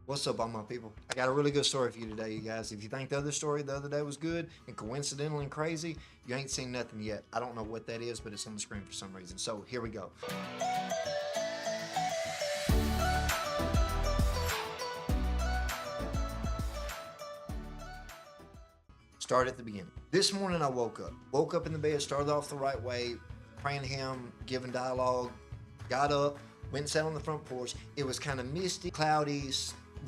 What's up, all my people? I got a really good story for you today, you guys. If you think the other story the other day was good and coincidental and crazy, you ain't seen nothing yet. I don't know what that is, but it's on the screen for some reason. So here we go. Start at the beginning. This morning I woke up. Woke up in the bed, started off the right way, praying to him, giving dialogue, got up, went and sat on the front porch. It was kind of misty, cloudy,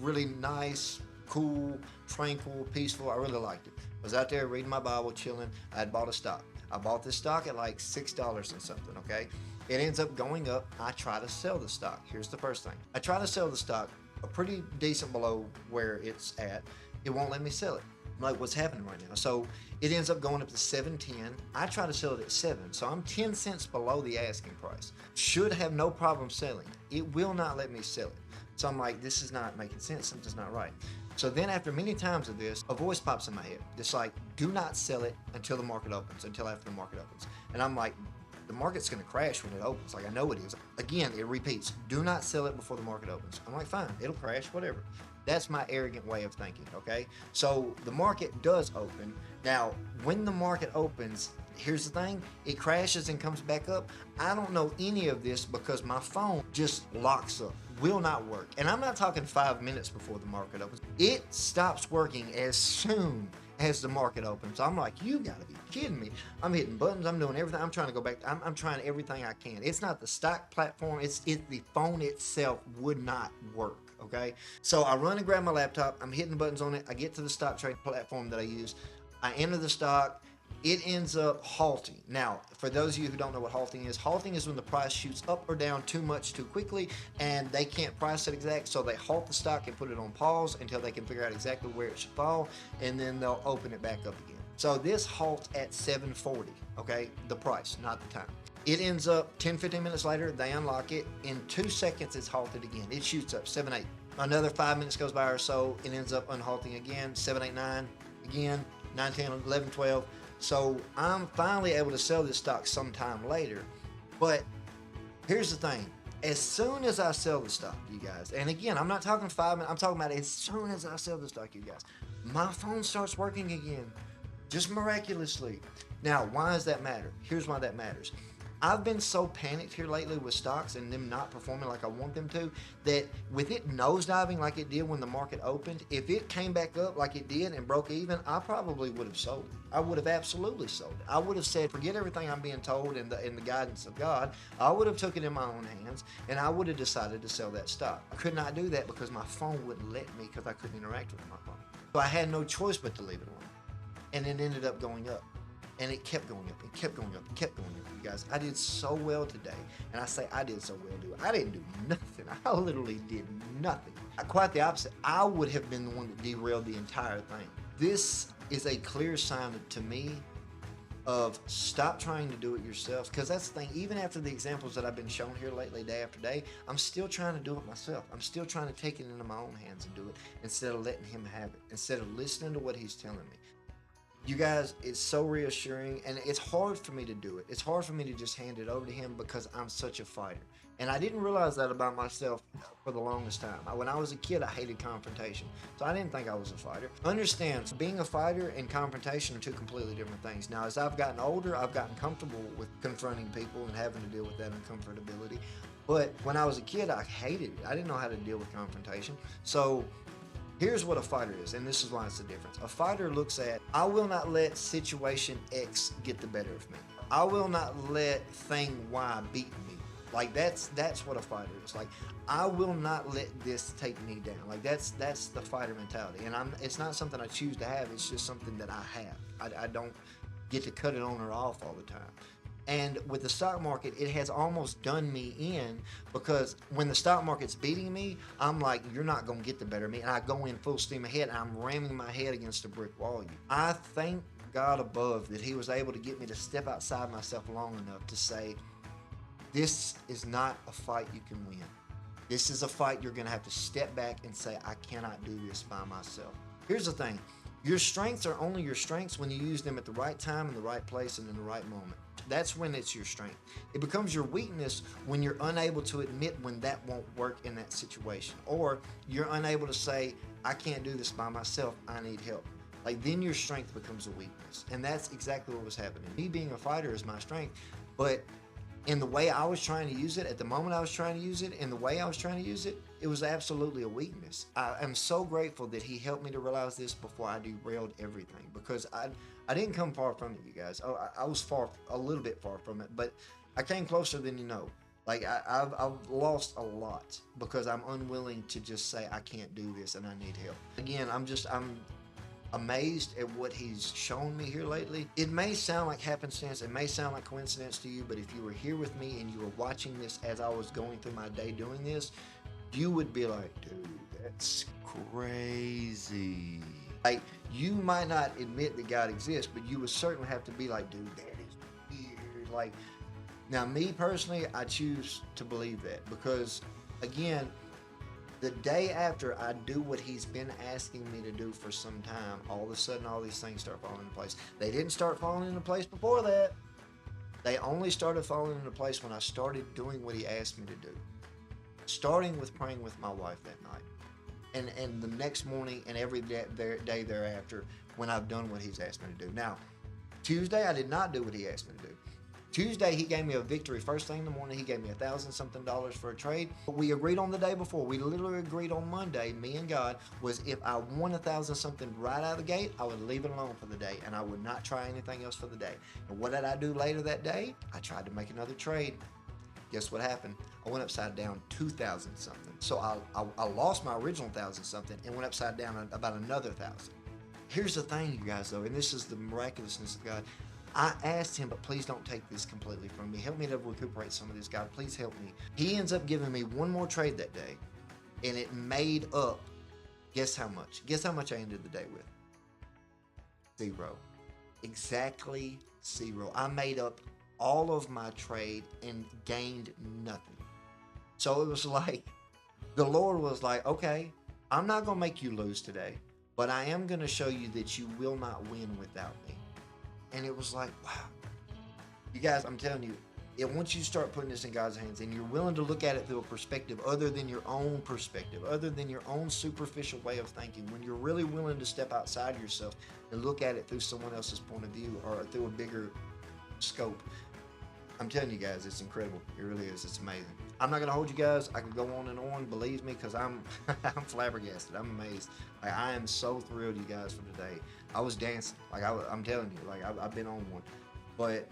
really nice, cool, tranquil, peaceful. I really liked it. I was out there reading my Bible, chilling. I had bought a stock. I bought this stock at like $6 and something, okay? It ends up going up. I try to sell the stock. Here's the first thing. I try to sell the stock a pretty decent below where it's at. It won't let me sell it. I'm like, what's happening right now? So it ends up going up to $7.10. I try to sell it at $7, so I'm 10 cents below the asking price. Should have no problem selling. It will not let me sell it. So I'm like, this is not making sense. Something's not right. So then after many times of this, a voice pops in my head. It's like, do not sell it until the market opens, until after the market opens. And I'm like, the market's going to crash when it opens. Like, I know it is. Again, it repeats, do not sell it before the market opens. I'm like, fine, it'll crash, whatever. That's my arrogant way of thinking, okay? So the market does open. Now, when the market opens, here's the thing, it crashes and comes back up. I don't know any of this because my phone just locks up, will not work. And I'm not talking 5 minutes before the market opens. It stops working as soon as the market opens. I'm like, you gotta be kidding me. I'm hitting buttons, I'm doing everything. I'm trying to go back. I'm trying everything I can. It's not the stock platform, it's the phone itself would not work, okay? So I run and grab my laptop, I'm hitting buttons on it, I get to the stock trade platform that I use, I enter the stock, it ends up halting. Now, for those of you who don't know what halting is when the price shoots up or down too much too quickly and they can't price it exact, so they halt the stock and put it on pause until they can figure out exactly where it should fall, and then they'll open it back up again. So this halts at 740, okay? The price, not the time. It ends up 10-15 minutes later, they unlock it. In 2 seconds, it's halted again. It shoots up 7-8. Another 5 minutes goes by or so, it ends up unhalting again, 7-8-9, again, 9-10, 11-12. So I'm finally able to sell this stock sometime later. But here's the thing. As soon as I sell the stock, you guys, and again, I'm not talking 5 minutes, I'm talking about as soon as I sell the stock, you guys, my phone starts working again. Just miraculously. Now, why does that matter? Here's why that matters. I've been so panicked here lately with stocks and them not performing like I want them to, that with it nosediving like it did when the market opened, if it came back up like it did and broke even, I probably would have sold it. I would have absolutely sold it. I would have said, forget everything I'm being told in the guidance of God. I would have took it in my own hands and I would have decided to sell that stock. I could not do that because my phone wouldn't let me because I couldn't interact with my phone. So I had no choice but to leave it alone. And it ended up going up. And it kept going up and kept going up and kept going up. You guys, I did so well today. And I say I did so well, dude. I didn't do nothing. I literally did nothing. Quite the opposite. I would have been the one that derailed the entire thing. This is a clear sign to me of stop trying to do it yourself. Because that's the thing. Even after the examples that I've been shown here lately, day after day, I'm still trying to do it myself. I'm still trying to take it into my own hands and do it instead of letting him have it. Instead of listening to what he's telling me. You guys, it's so reassuring, and it's hard for me to do it. It's hard for me to just hand it over to him because I'm such a fighter. And I didn't realize that about myself for the longest time. When I was a kid, I hated confrontation. So I didn't think I was a fighter. Understand, being a fighter and confrontation are two completely different things. Now, as I've gotten older, I've gotten comfortable with confronting people and having to deal with that uncomfortability. But when I was a kid, I hated it. I didn't know how to deal with confrontation. So here's what a fighter is, and this is why it's the difference. A fighter looks at, I will not let situation X get the better of me. I will not let thing Y beat me. Like that's what a fighter is. Like, I will not let this take me down. Like that's the fighter mentality. And it's not something I choose to have, it's just something that I have. I don't get to cut it on or off all the time. And with the stock market, it has almost done me in because when the stock market's beating me, I'm like, you're not going to get the better of me. And I go in full steam ahead and I'm ramming my head against a brick wall. I thank God above that he was able to get me to step outside myself long enough to say, this is not a fight you can win. This is a fight you're going to have to step back and say, I cannot do this by myself. Here's the thing. Your strengths are only your strengths when you use them at the right time, in the right place, and in the right moment. That's when it's your strength. It becomes your weakness when you're unable to admit when that won't work in that situation. Or you're unable to say, I can't do this by myself, I need help. Like, then your strength becomes a weakness. And that's exactly what was happening. Me being a fighter is my strength, but in the way I was trying to use it, at the moment I was trying to use it, in the way I was trying to use it, it was absolutely a weakness. I am so grateful that he helped me to realize this before I derailed everything, because I didn't come far from it, you guys. Oh, I was a little bit far from it, but I came closer than you know. Like, I've lost a lot because I'm unwilling to just say I can't do this and I need help. Again, I'm amazed at what he's shown me here lately. It may sound like happenstance, it may sound like coincidence to you, but if you were here with me and you were watching this as I was going through my day doing this, you would be like, dude, that's crazy. Like, you might not admit that God exists, but you would certainly have to be like, dude, that is weird. Like, now me personally, I choose to believe that because, again, the day after I do what he's been asking me to do for some time, all of a sudden all these things start falling into place. They didn't start falling into place before that. They only started falling into place when I started doing what he asked me to do. Starting with praying with my wife that night. And the next morning and every day thereafter when I've done what he's asked me to do. Now, Tuesday I did not do what he asked me to do. Tuesday, he gave me a victory. First thing in the morning, he gave me $1,000-something for a trade. But we agreed on the day before. We literally agreed on Monday, me and God, was if I won $1,000-something right out of the gate, I would leave it alone for the day, and I would not try anything else for the day. And what did I do later that day? I tried to make another trade. Guess what happened? I went upside down 2,000-something. So I lost my original 1,000-something and went upside down about another 1,000. Here's the thing, you guys, though, and this is the miraculousness of God. I asked him, but please don't take this completely from me. Help me to recuperate some of this, God. Please help me. He ends up giving me one more trade that day, and it made up, guess how much? Guess how much I ended the day with? Zero. Exactly zero. I made up all of my trade and gained nothing. So it was like, the Lord was like, okay, I'm not going to make you lose today, but I am going to show you that you will not win without me. And it was like, wow. You guys, I'm telling you, once you start putting this in God's hands and you're willing to look at it through a perspective other than your own perspective, other than your own superficial way of thinking, when you're really willing to step outside yourself and look at it through someone else's point of view or through a bigger scope, I'm telling you guys, it's incredible. It really is. It's amazing. I'm not going to hold you guys. I could go on and on, believe me, because I'm flabbergasted. I'm amazed. Like, I am so thrilled, you guys, for today. I was dancing. Like, I'm telling you, like, I've been on one. But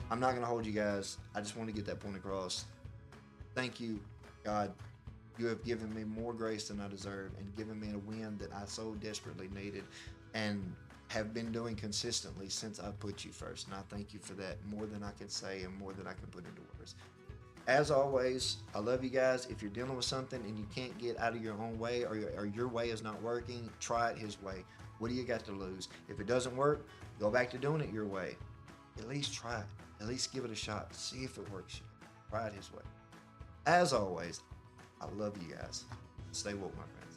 I'm not going to hold you guys. I just want to get that point across. Thank you, God. You have given me more grace than I deserve and given me a win that I so desperately needed and have been doing consistently since I put you first. And I thank you for that more than I can say and more than I can put into words. As always, I love you guys. If you're dealing with something and you can't get out of your own way or your way is not working, try it his way. What do you got to lose? If it doesn't work, go back to doing it your way. At least try it. At least give it a shot. See if it works. Try it his way. As always, I love you guys. Stay woke, my friends.